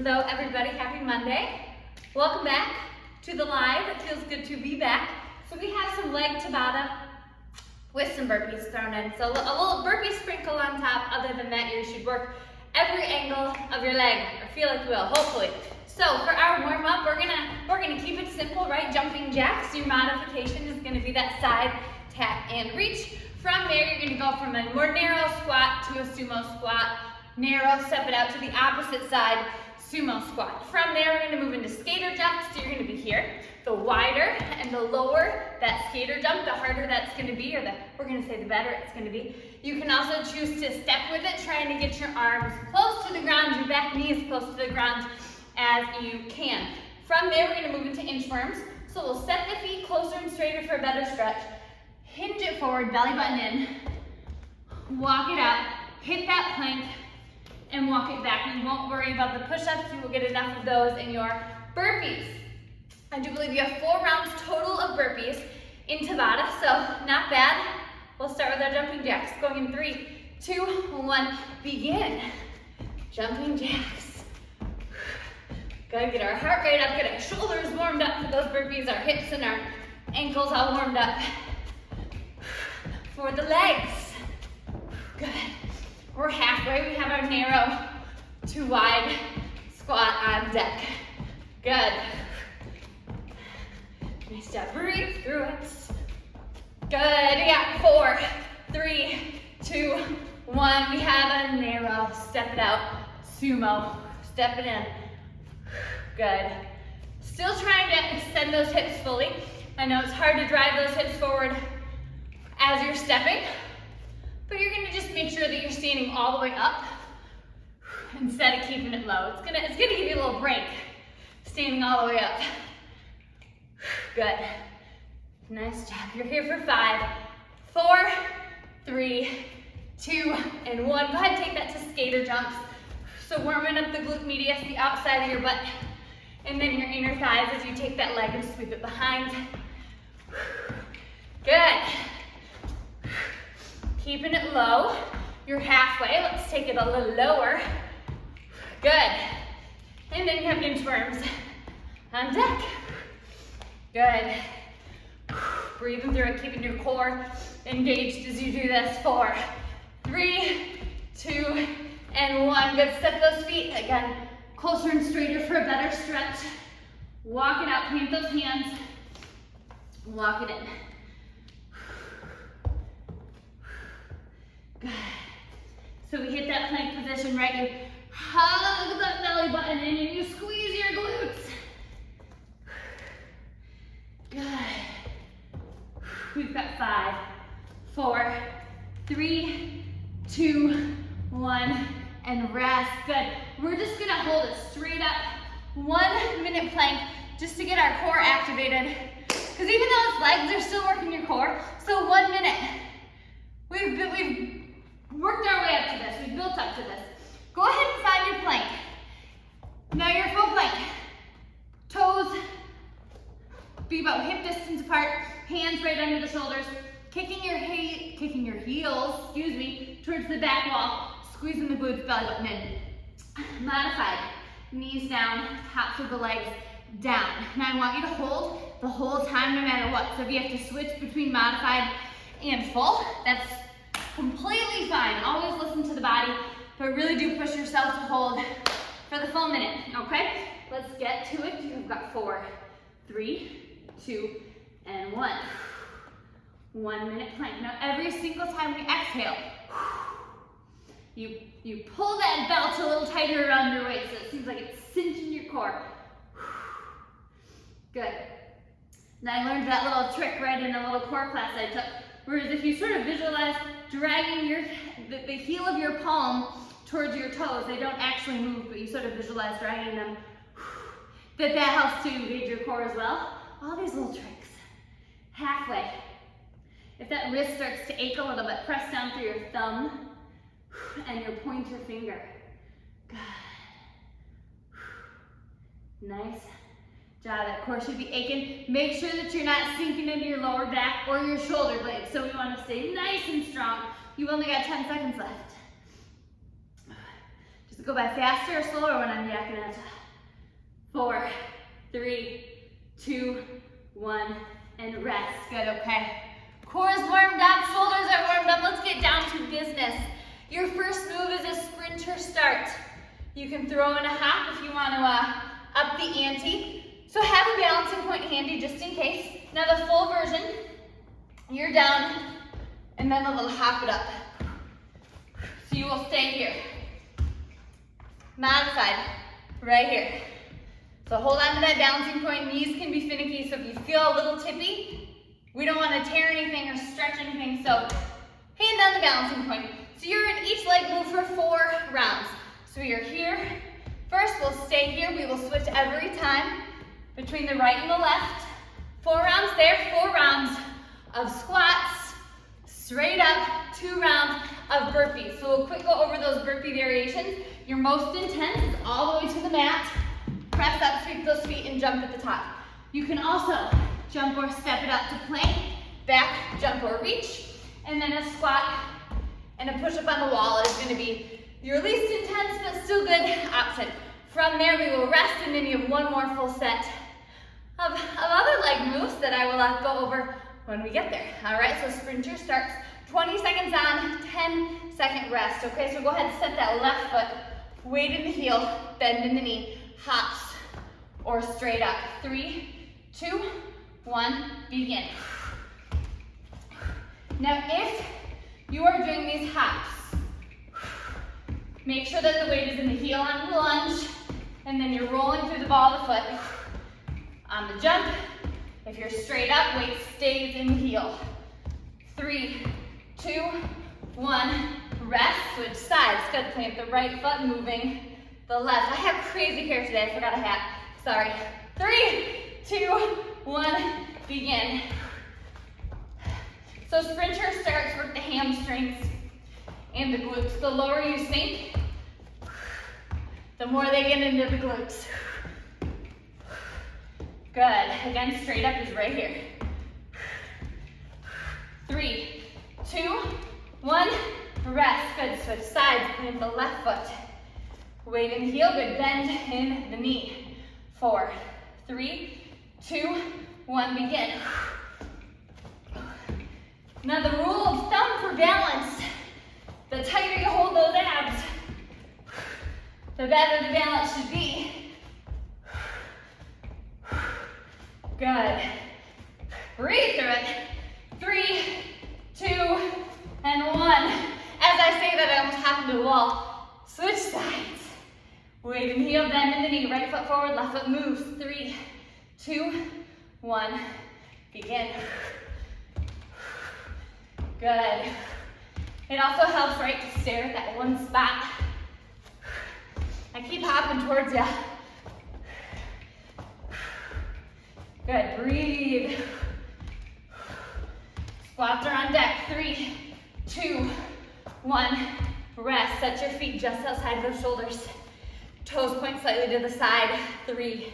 Hello everybody, happy Monday. Welcome back to the live. It feels good to be back. So we have some leg tabata with some burpees thrown in. So a little burpee sprinkle on top. Other than that, you should work every angle of your leg, or feel like you will, hopefully. So for our warm up, we're gonna keep it simple, right? Jumping jacks. Your modification is gonna be that side tap and reach. From there, you're gonna go from a more narrow squat to a sumo squat. Narrow, step it out to the opposite side, sumo squat. From there, we're gonna move into skater jumps. So you're gonna be here. The wider and the lower that skater jump, the harder that's gonna be, or we're gonna say the better it's gonna be. You can also choose to step with it, trying to get your arms close to the ground, your back knee as close to the ground as you can. From there, we're gonna move into inchworms. So we'll set the feet closer and straighter for a better stretch. Hinge it forward, belly button in. Walk it out, hit that plank, and walk it back. You won't worry about the push-ups. You will get enough of those in your burpees. I do believe you have 4 rounds total of burpees in Tabata, so not bad. We'll start with our jumping jacks. Going in 3, 2, 1, begin. Jumping jacks. Gotta get our heart rate up, get our shoulders warmed up for those burpees, our hips and our ankles all warmed up. For the legs. Good. We're halfway. We have our narrow to wide squat on deck. Good. Nice job. Breathe through it. Good. We got 4, 3, 2, 1. We have a narrow. Step it out. Sumo. Step it in. Good. Still trying to extend those hips fully. I know it's hard to drive those hips forward as you're stepping, but you're gonna just make sure that you're standing all the way up instead of keeping it low. It's gonna give you a little break, standing all the way up. Good. Nice job. You're here for 5, 4, 3, 2, and 1. Go ahead and take that to skater jumps. So warming up the glute medius, the outside of your butt, and then your inner thighs as you take that leg and sweep it behind. Good. Keeping it low. You're halfway. Let's take it a little lower. Good. And then you have inchworms on deck. Good. Breathing through it, keeping your core engaged as you do this. 4, 3, 2, and 1. Good. Step those feet again closer and straighter for a better stretch. Walk it out. Plant those hands. Walk it in. Good. So we hit that plank position, right? You hug that belly button in and you squeeze your glutes. Good. We've got 5, 4, 3, 2, 1, and rest. Good. We're just gonna hold it straight up. 1 minute plank just to get our core activated. Because even though it's legs, they're still working your core. So 1 minute. We've worked our way up to this. We've built up to this. Go ahead and find your plank. Now you're full plank. Toes be about hip distance apart. Hands right under the shoulders. Kicking your heels, towards the back wall. Squeezing the glutes, belly button in. Modified. Knees down, tops of the legs down. Now I want you to hold the whole time no matter what. So if you have to switch between modified and full, that's completely fine. Always listen to the body, but really do push yourself to hold for the full minute, okay? Let's get to it. You've got 4, 3, 2, and 1. 1 minute plank. Now every single time we exhale, you pull that belt a little tighter around your waist so it seems like it's cinching your core. Good. Now I learned that little trick right in a little core class I took. Whereas if you sort of visualize dragging the heel of your palm towards your toes, they don't actually move, but you sort of visualize dragging them, that helps to engage your core as well. All these little tricks. Halfway. If that wrist starts to ache a little bit, press down through your thumb and your pointer finger. Good. Nice job. That core should be aching. Make sure that you're not sinking into your lower back or your shoulder blades. So we want to stay nice and strong. You've only got 10 seconds left. Does it go by faster or slower when I'm yakking it? 4, 3, 2, 1, and rest. Good, okay. Core is warmed up, shoulders are warmed up. Let's get down to business. Your first move is a sprinter start. You can throw in a hop if you want to up the ante. So have a balancing point handy just in case. Now the full version, you're down and then a little hop it up. So you will stay here. Modified, right here. So hold on to that balancing point. Knees can be finicky, so if you feel a little tippy, we don't want to tear anything or stretch anything, so hand down the balancing point. So you're in each leg move for 4 rounds. So you're here. First, we'll stay here. We will switch every time between the right and the left. 4 rounds there, 4 rounds of squats, straight up, 2 rounds of burpees. So we'll quick go over those burpee variations. Your most intense is all the way to the mat. Press up, sweep those feet, and jump at the top. You can also jump or step it up to plank, back, jump or reach, and then a squat and a push-up on the wall is going to be your least intense but still good option. From there, we will rest, and then you have 1 more full set of other leg moves that I will go over when we get there. All right, so sprinter starts 20 seconds on, 10-second rest. Okay, so go ahead and set that left foot, weight in the heel, bend in the knee, hops or straight up. 3, 2, 1, begin. Now, if you are doing these hops, make sure that the weight is in the heel on the lunge, and then you're rolling through the ball of the foot. On the jump, if you're straight up, weight stays in the heel. 3, 2, 1, rest, switch sides. Good, plant the right foot, moving the left. I have crazy hair today, I forgot a hat, sorry. 3, 2, 1, begin. So sprinter starts with the hamstrings and the glutes. The lower you sink, the more they get into the glutes. Good, again, straight up is right here. 3, 2, 1, rest. Good, switch sides, plant the left foot. Weight in the heel, good, bend in the knee. 4, 3, 2, 1, begin. Now the rule of thumb for balance, the tighter you hold those abs, the better the balance should be. Good. Breathe through it. 3, 2, and 1. As I say that, I almost happened to the wall. Switch sides. Weight in the heel, bend in the knee. Right foot forward, left foot moves. 3, 2, 1. Begin. Good. It also helps, right, to stare at that one spot. I keep hopping towards you. Good, breathe. Squats are on deck. 3, 2, 1, rest. Set your feet just outside of those shoulders. Toes point slightly to the side. 3,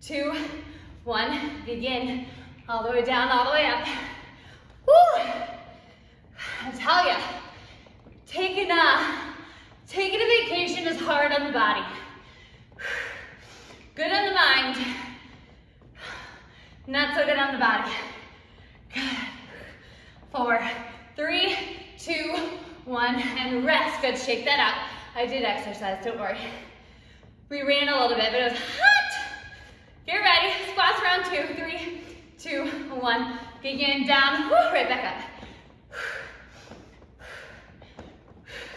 2, 1, begin. All the way down, all the way up. Woo! I tell ya, taking a vacation is hard on the body. Good on the mind, not so good on the body. Good. 4, 3, 2, 1, and rest. Good, shake that out. I did exercise, don't worry. We ran a little bit, but it was hot. Get ready, squats round 2, 3, 2, 1. Begin down, woo, right back up.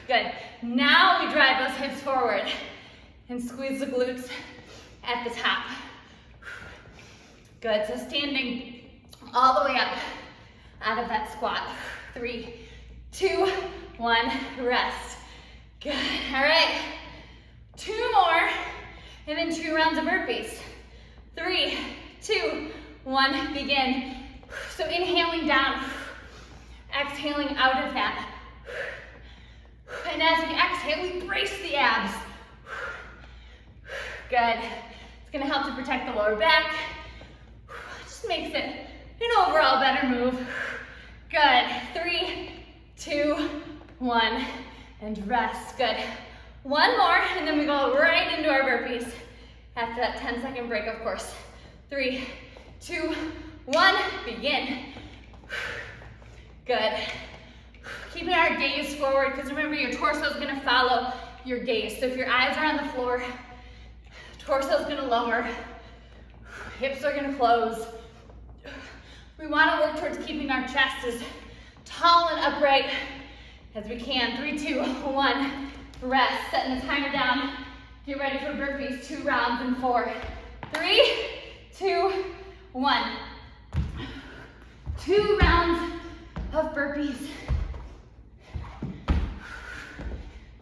Good. Now we drive those hips forward and squeeze the glutes at the top. Good. So standing all the way up out of that squat. 3, 2, 1, rest. Good. All right. 2 more, and then 2 rounds of burpees. 3, 2, 1, begin. So inhaling down, exhaling out of that. And as we exhale, we brace the abs. Good. It's gonna help to protect the lower back. Just makes it an overall better move. Good. 3, 2, 1, and rest. Good. One more, and then we go right into our burpees. After that 10-second break, of course. 3, 2, 1, begin. Good. Keeping our gaze forward, because remember your torso is gonna follow your gaze. So if your eyes are on the floor, torso is gonna lower, hips are gonna close. We wanna work towards keeping our chest as tall and upright as we can. 3, 2, 1, rest. Setting the timer down. Get ready for burpees, 2 rounds in 4. 3, 2, 1. 2 rounds of burpees.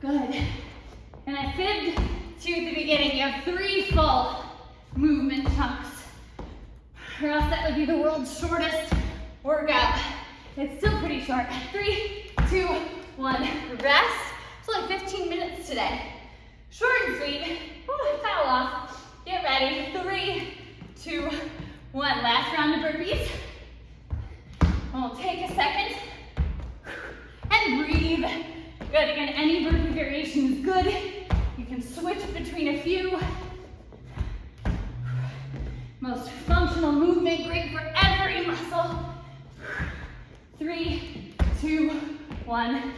Good. And I fibbed to you at the beginning. You have 3 full movement chunks, or else that would be the world's shortest workout. It's still pretty short. 3, 2, 1, rest. It's only 15 minutes today. Short and sweet. Woo, towel off. Get ready. 3, 2, 1. Last round of burpees. We'll take a second and breathe. Good. Again, any burpee variation is good. You can switch between a few. Most functional movement, great for every muscle. 3, 2, 1,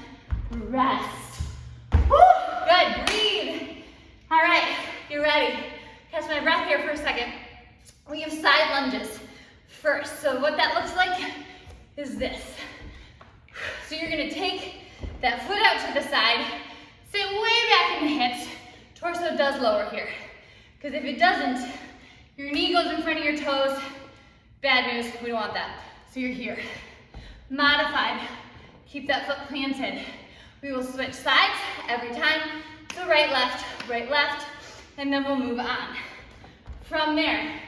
rest. Woo, good, breathe. All right, get ready. Catch my breath here for a second. We have side lunges first. So what that looks like is this. So you're gonna take that foot out to the side, sit way back in the hips. Torso does lower here. Because if it doesn't, your knee goes in front of your toes. Bad news, we don't want that. So you're here. Modified, keep that foot planted. We will switch sides every time. So right, left, and then we'll move on. From there,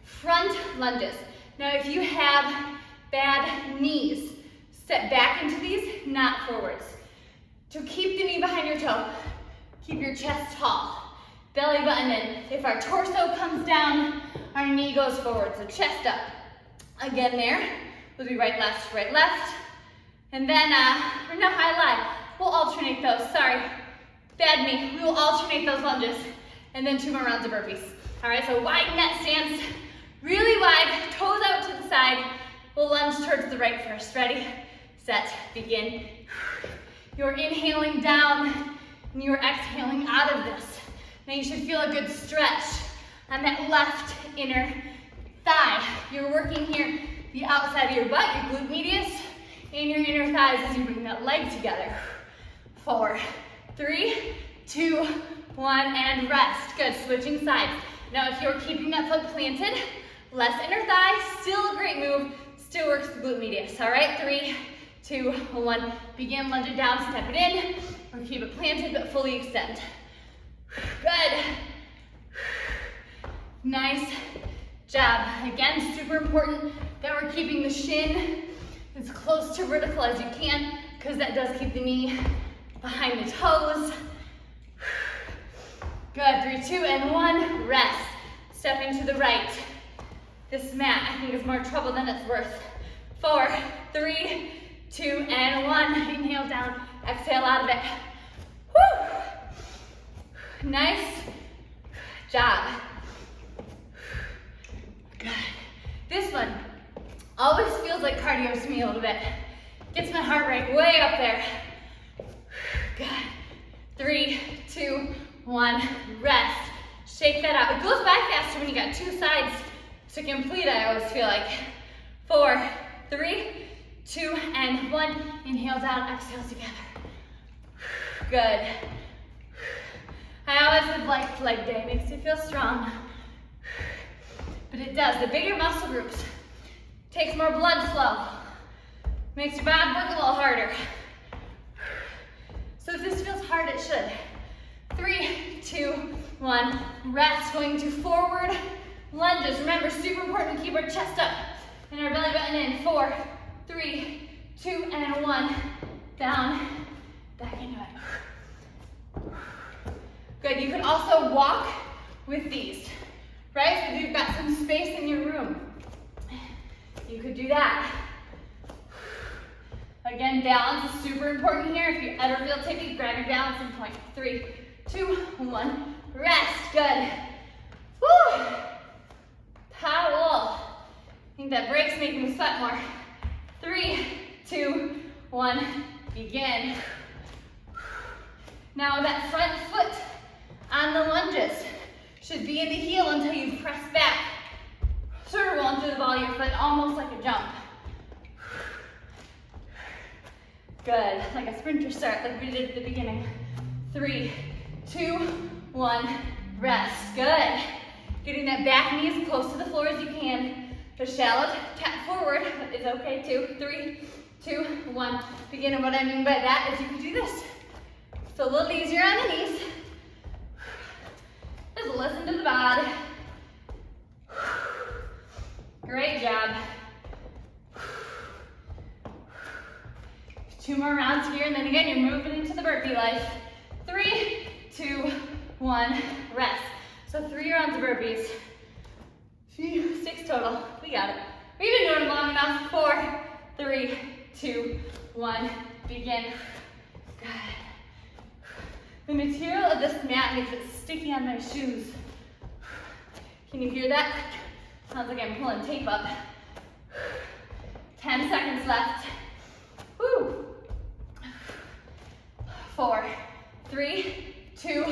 front lunges. Now if you have bad knees, step back into these, not forwards. To keep the knee behind your toe, keep your chest tall. Belly button in. If our torso comes down, our knee goes forward, so chest up. Again there, we'll do right, left, and then, or no, high lie. We'll alternate those, sorry. Bad knee, we will alternate those lunges, and then 2 more rounds of burpees. All right, so wide net stance, really wide, toes out to the side. We'll lunge towards the right first. Ready, set, begin. You're inhaling down, and you're exhaling out of this. Now you should feel a good stretch on that left inner thigh. You're working here, the outside of your butt, your glute medius, and your inner thighs as you bring that leg together. 4, 3, 2, 1, and rest. Good, switching sides. Now if you're keeping that foot planted, less inner thigh, still a great move, still works the glute medius. All right, 3, 2, 1. Begin, lunge it down, step it in, or keep it planted but fully extend. Good. Nice job. Again, super important that we're keeping the shin as close to vertical as you can, because that does keep the knee behind the toes. Good, 3, 2, and 1, rest. Stepping to the right. This mat, I think, is more trouble than it's worth. 4, 3, 2, and 1. Inhale down, exhale out of it. Woo! Nice job. Good. This one always feels like cardio to me a little bit. Gets my heart rate way up there. Good. 3, 2, 1, rest. Shake that out. It goes by faster when you got 2 sides to complete, I always feel like. 4, 3, 2, and 1. Inhale down, exhale together. Good. I always have liked leg day. Makes you feel strong. But it does. The bigger muscle groups takes more blood flow. Makes your body work a little harder. So if this feels hard, it should. 3, 2, 1, rest. Going to forward lunges. Remember, super important to keep our chest up and our belly button in. 4, 3, 2, and 1. Down, back into it. Good, you can also walk with these, right? So if you've got some space in your room, you could do that. Again, balance is super important here. If you ever feel tippy, grab your balancing point. 3, 2, 1, rest, good. Woo! Towel. I think that break's making me sweat more. 3, 2, 1, begin. Now that front foot on the lunges should be in the heel until you press back. Sort of rolling through the ball of your foot, almost like a jump. Good, like a sprinter start, like we did at the beginning. 3, 2, 1, rest, good. Getting that back knee as close to the floor as you can. The shallow tap forward is okay too. 3, 2, 1, begin. And what I mean by that is you can do this. So a little easier on the knees. Just listen to the body. Great job. 2 more rounds here, and then again, you're moving into the burpee life. 3, 2, 1, rest. So 3 rounds of burpees. 6 total. We got it. We've been doing it long enough. 4, 3, 2, 1, begin. Good. The material of this mat makes it sticky on my shoes. Can you hear that? Sounds like I'm pulling tape up. 10 seconds left. Woo. 4, 3, 2,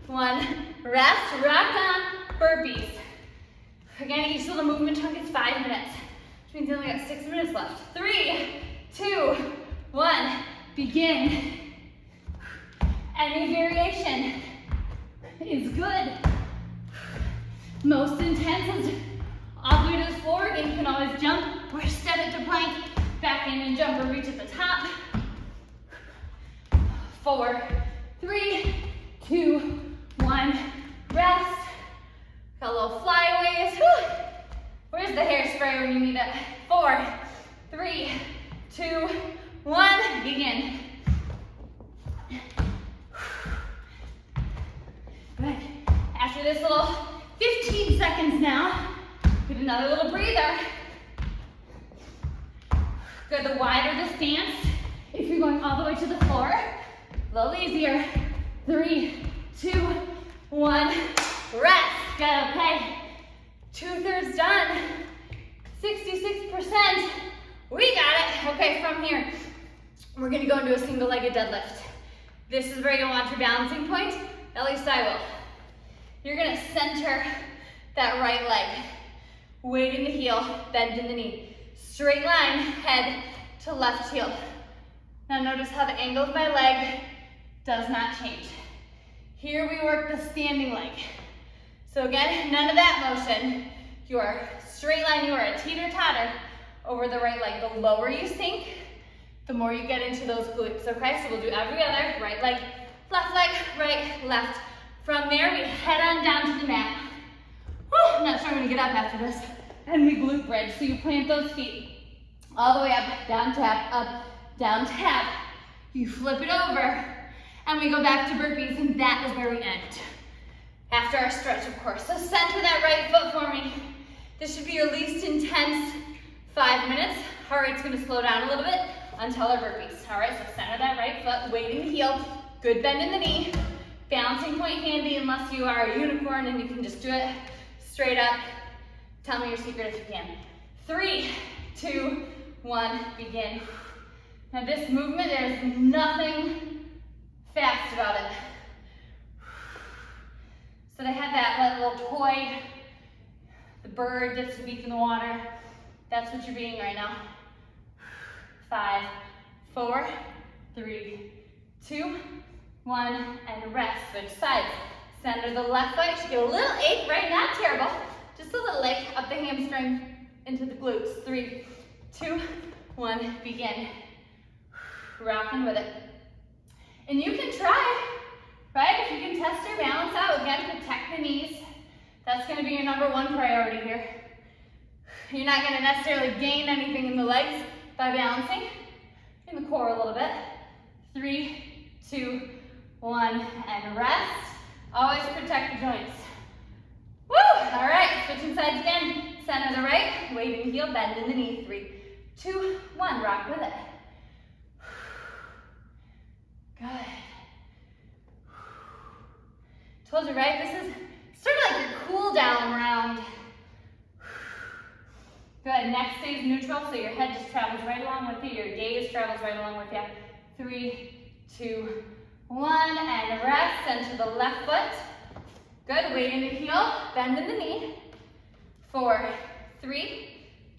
1, rest. Rock on burpees. Again, each little movement chunk is 5 minutes, which means you only got 6 minutes left. 3, 2, 1, begin. Any variation is good. Most intense is all the way to the floor. Again, you can always jump or step it to plank, back in and jump or reach at the top. 4, 3, 2, 1, rest. Got a little flyaways. Whew. Where's the hairspray when you need it? 4, 3, 2, 1, begin. Good. After this little 15 seconds now, get another little breather. Good, the wider the stance, if you're going all the way to the floor, a little easier. 3, 2, 1, rest. Good, okay. 2/3 done. 66%. We got it. Okay, from here, we're gonna go into a single-legged deadlift. This is where you'll want your balancing point. At least I will. You're gonna center that right leg. Weight in the heel, bend in the knee. Straight line, head to left heel. Now notice how the angle of my leg does not change. Here we work the standing leg. So again, none of that motion. You are straight line, you are a teeter-totter over the right leg. The lower you sink, the more you get into those glutes, okay? So we'll do every other, right leg, right, left. From there, we head on down to the mat. Whew, I'm not sure I'm gonna get up after this. And we glute bridge, so you plant those feet all the way up, down, tap. You flip it over, and we go back to burpees, and that is where we end. After our stretch, of course. So center that right foot for me. This should be your least intense 5 minutes. Heart rate's gonna slow down a little bit until our burpees. All right, so center that right foot, weight in the heel, good bend in the knee. Balancing point handy unless you are a unicorn and you can just do it straight up. Tell me your secret if you can. 3, 2, 1, begin. Now this movement, there's nothing fast about it. So they had that little toy, the bird dips the beak in the water. That's what you're being right now. 5, 4, 3, 2, 1, and rest. Switch sides. Center the left leg. Should get a little ache, right? Not terrible. Just a little ache up the hamstring into the glutes. 3, 2, 1, begin. Rocking with it. And you can try, right? If you can test your balance out, again, protect the knees. That's going to be your #1 priority here. You're not going to necessarily gain anything in the legs by balancing. In the core a little bit. 3, 2, 1, and rest. Always protect the joints. Woo! All right, switching sides again. Center the right, weight in the heel, bend in the knee. 3, 2, 1, rock with it. Good. Told you, right? This is sort of like your cool down round. Good, neck stays neutral, so your head just travels right along with you, your gaze travels right along with you. 3, 2, 1, and rest, and to the left foot. Good, weight in the heel, bend in the knee. 4, 3,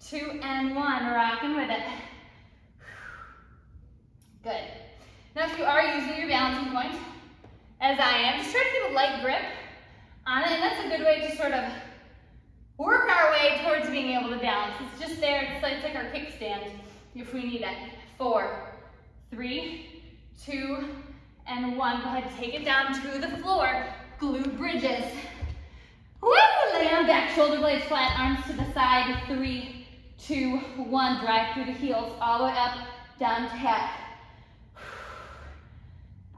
2, and 1, rocking with it. Good. Now if you are using your balancing point, as I am, just try to keep a light grip on it, and that's a good way to sort of work our way towards being able to balance. It's just there, it's like our kickstand if we need it. 4, 3, 2, and 1. Go ahead and take it down to the floor. Glute bridges. Woo! Lay on back, shoulder blades flat, arms to the side. 3, 2, 1. Drive through the heels, all the way up, down, tap.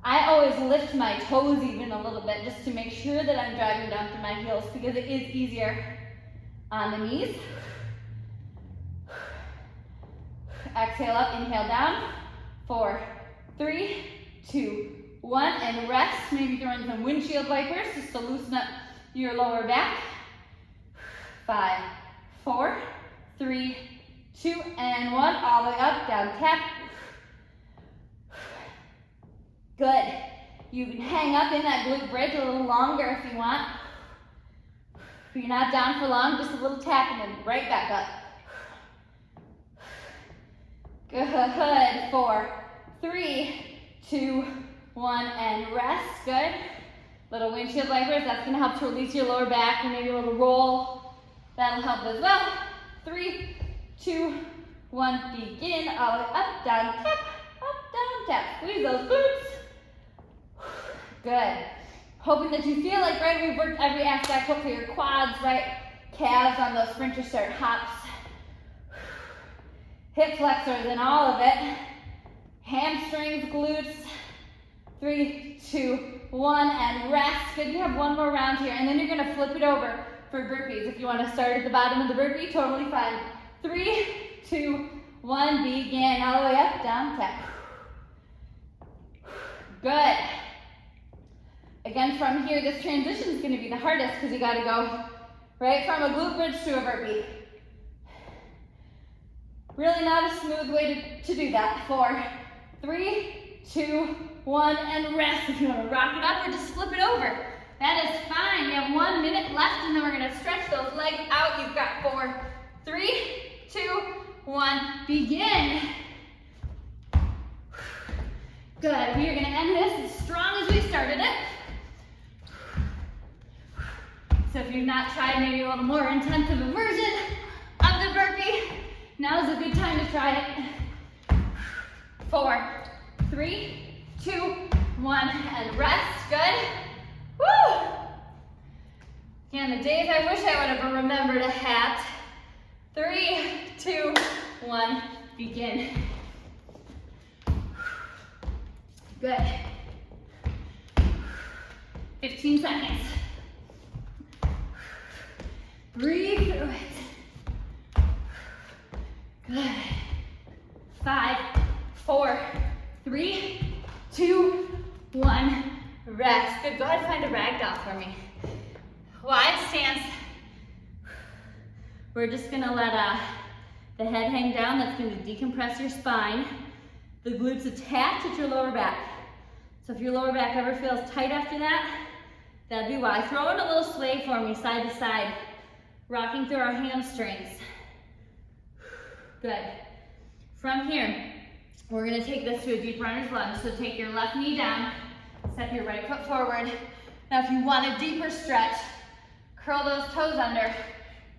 I always lift my toes even a little bit just to make sure that I'm driving down through my heels because it is easier on the knees. Exhale up, inhale down. 4, 3, 2, 1, and rest. Maybe throw in some windshield wipers just to loosen up your lower back. 5, 4, 3, 2, and 1. All the way up, down, tap. Good. You can hang up in that glute bridge a little longer if you want. If you're not down for long, just a little tap and then right back up. Good. 4, 3, 2, 1, and rest. Good. Little windshield wipers. That's going to help to release your lower back, and maybe a little roll. That'll help as well. 3, 2, 1. Begin. All the way up, down, tap. Up, down, tap. Squeeze those glutes. Good. Hoping that you feel like, right, we've worked every aspect. Hopefully your quads, right, calves on those sprinter start hops. Hip flexors and all of it. Hamstrings, glutes. 3, 2, 1, and rest. Good, you have one more round here, and then you're gonna flip it over for burpees. If you wanna start at the bottom of the burpee, totally fine. 3, 2, 1, begin. All the way up, down, tap. Good. Again, from here, this transition is going to be the hardest because you got to go right from a glute bridge to a burpee. Really not a smooth way to do that. 4, 3, 2, 1, and rest. If you want to rock it up or just flip it over, that is fine. You have 1 minute left, and then we're going to stretch those legs out. You've got 4, 3, 2, 1, begin. Good. We are going to end this as strong as we started it. So if you've not tried maybe a little more intensive a version of the burpee, now is a good time to try it. 4, 3, 2, 1, and rest. Good. Woo! Again, the days I wish I would have remembered a hat. 3, 2, 1, begin. Good. 15 seconds. Breathe through it. Good. 5, 4, 3, 2, 1. Rest. Good. Go ahead and find a rag doll for me. Wide stance. We're just going to let the head hang down. That's going to decompress your spine. The glutes attach at your lower back. So if your lower back ever feels tight after that, that'd be why. Throw in a little sway for me, side to side. Rocking through our hamstrings. Good. From here, we're going to take this to a deep runner's lunge. So take your left knee down, step your right foot forward. Now if you want a deeper stretch, curl those toes under,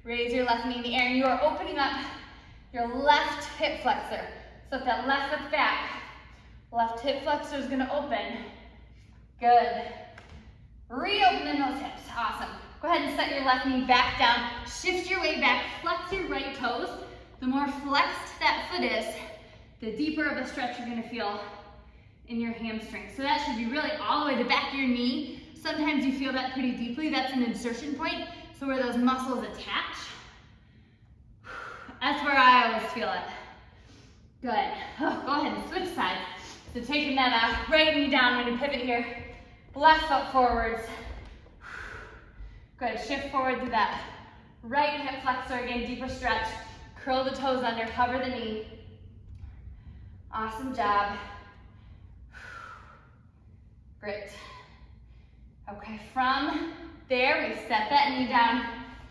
raise your left knee in the air, and you are opening up your left hip flexor. So if that left foot's back, left hip flexor is going to open. Good. Reopening those hips. Awesome. Go ahead and set your left knee back down. Shift your way back. Flex your right toes. The more flexed that foot is, the deeper of a stretch you're going to feel in your hamstring. So that should be really all the way to the back of your knee. Sometimes you feel that pretty deeply. That's an insertion point. So where those muscles attach. That's where I always feel it. Good. Oh, go ahead and switch sides. So taking that right knee down, I'm going to pivot here. Left foot forwards. Good, shift forward to that right hip flexor again, deeper stretch. Curl the toes under, hover the knee. Awesome job. Great. Okay, from there, we set that knee down,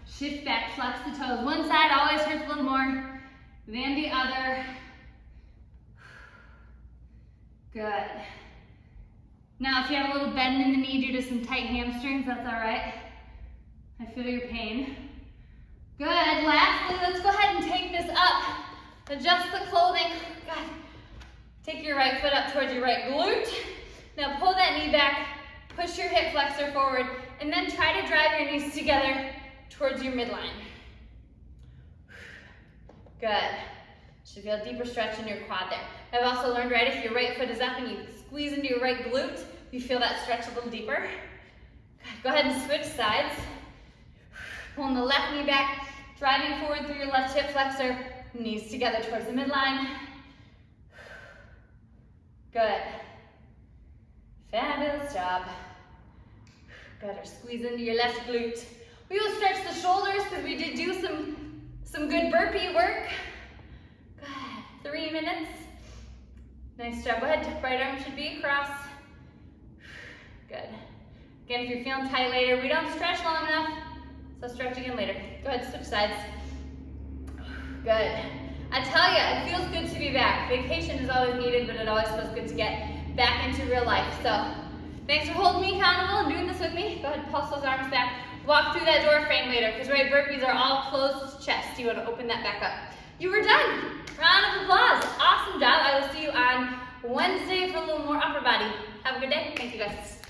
shift back, flex the toes. One side always hurts a little more than the other. Good. Now, if you have a little bend in the knee due to some tight hamstrings, that's all right. I feel your pain. Good. Lastly, let's go ahead and take this up. Adjust the clothing. Good. Take your right foot up towards your right glute. Now pull that knee back, push your hip flexor forward, and then try to drive your knees together towards your midline. Good. Should feel a deeper stretch in your quad there. I've also learned, right, if your right foot is up and you squeeze into your right glute, you feel that stretch a little deeper. Good. Go ahead and switch sides. Pulling the left knee back, driving forward through your left hip flexor, knees together towards the midline. Good. Fabulous job. Good, or squeeze into your left glute. We will stretch the shoulders because we did do some good burpee work. Good, 3 minutes. Nice job, go ahead, right arm should be across. Good. Again, if you're feeling tight later, we don't stretch long enough, so stretch again later. Go ahead, switch sides. Good. I tell you, it feels good to be back. Vacation is always needed, but it always feels good to get back into real life. So, thanks for holding me accountable and doing this with me. Go ahead, pulse those arms back. Walk through that door frame later, because right, burpees are all closed chest. You want to open that back up. You were done. Round of applause. Awesome job. I will see you on Wednesday for a little more upper body. Have a good day. Thank you guys.